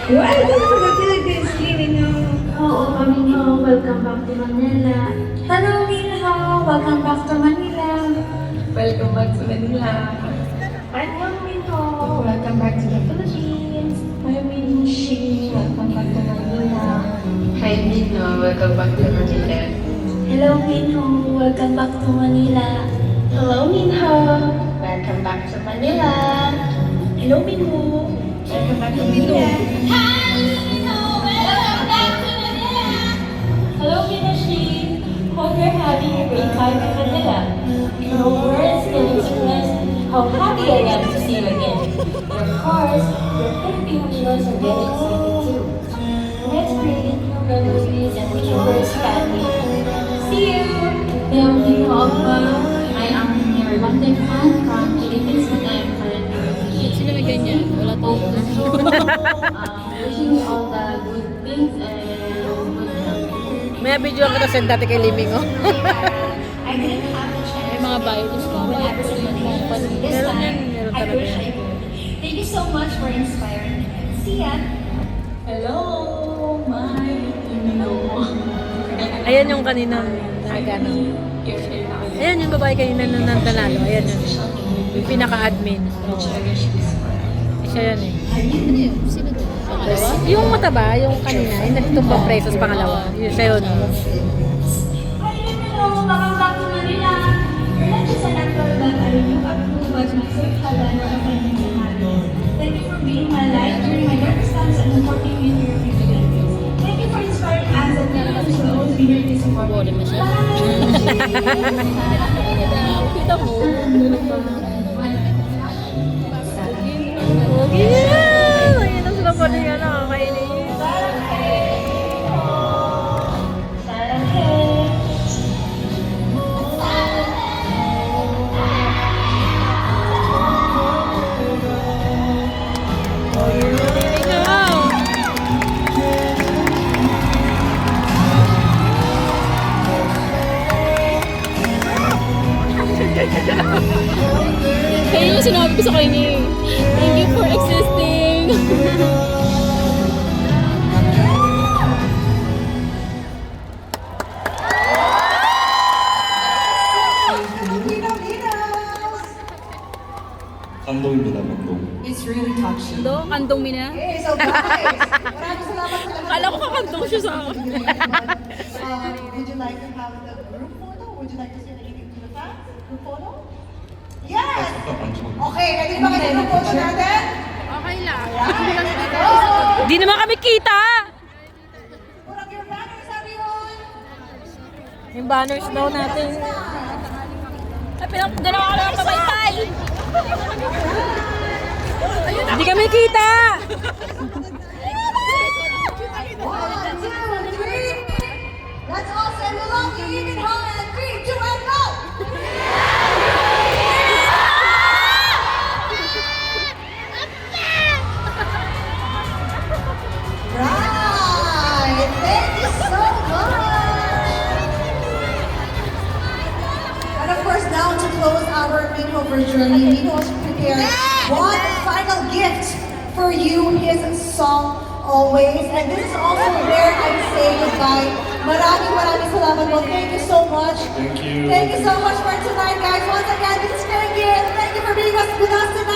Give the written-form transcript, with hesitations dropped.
Why do you from the Philippines, Minho? Oo, Minho, welcome back to Manila. Hello, Minho. Welcome back to Manila. Welcome back to Manila. Hello, Minho. Welcome back to the Philippines. Hi, Minho. Welcome back to Manila. Hi, Minho, welcome back to Manila. Hello, Minho. Welcome back to Manila. Hello, Minho. Welcome back to Manila. Hello, Minho. Welcome back to Manila. Hi, Minho. Welcome back to Manila. Hello, Minashi. Hope you're having a great time in Manila. No words can express how happy I am to see you again. And of course, your Filipino viewers are very excited too. Let's create new memories and reverse family. See you! Hello, Minho Oppa. I am your London fan from Philippines and I am currently refugee. Sino na ganyan? Wala to. Wishing you all the good things and good health. May video ako na send dati kay Liming, oh. I didn't have the chance. May mga bios ko. When I was in Manila. This Meron yan, time, meron I talaga wish yan. I could. Thank you so much for inspiring me. See ya! Hello, my Minho. Ayan yung kanina nagano. Ayan yung babae kanina nung nanalo. Ayan yun. Yung pinaka-admin. Siya yan eh. Sino to? Pangalawa? Yung mataba, yung kanina, yung nagtumbang preso sa pangalawa. Yun, siya yun. Hi, hello! Welcome back to Manila! You're not just an actor that I look up to, but my safe haven of my Manila. Thank you for being my life during my darkest times and supporting me through your difficulties. Thank you for inspiring us and telling us to always be here to support you. Boring na siya. Kita mo. Okay. Nakita sila pa rin yan, nakakainis. Kaya yung sinabi ko sa kanya eh. Thank you for existing. 감동입니다, 감동. It's really touching. Do, kandong mina. Okay, so guys, maraming salamat sa lahat. Akala ko kakandong siya sa akin. Would you like to have the group photo? Would you like to say anything to the fans? Group photo? Yes! Okay, ready ba kayo sa group photo natin? Okay lang. Alright. Di naman kami kita! Put up your banners, everyone! Yung banners daw natin. Ay, dalawa ka lang pabaytay! Hindi kami kita! 1, 2, 3. Let's all say we love you, even high, and 3, 2, and go! Right! Thank you so much! And of course, now to close our Minho journey, Minho has prepared one final gift for you, his song Always. And this is also where I say goodbye. Maraming salamat po. Thank you so much. Thank you. Thank you so much for tonight, guys. Once again, this is Karen Gill. Thank you for being with us tonight.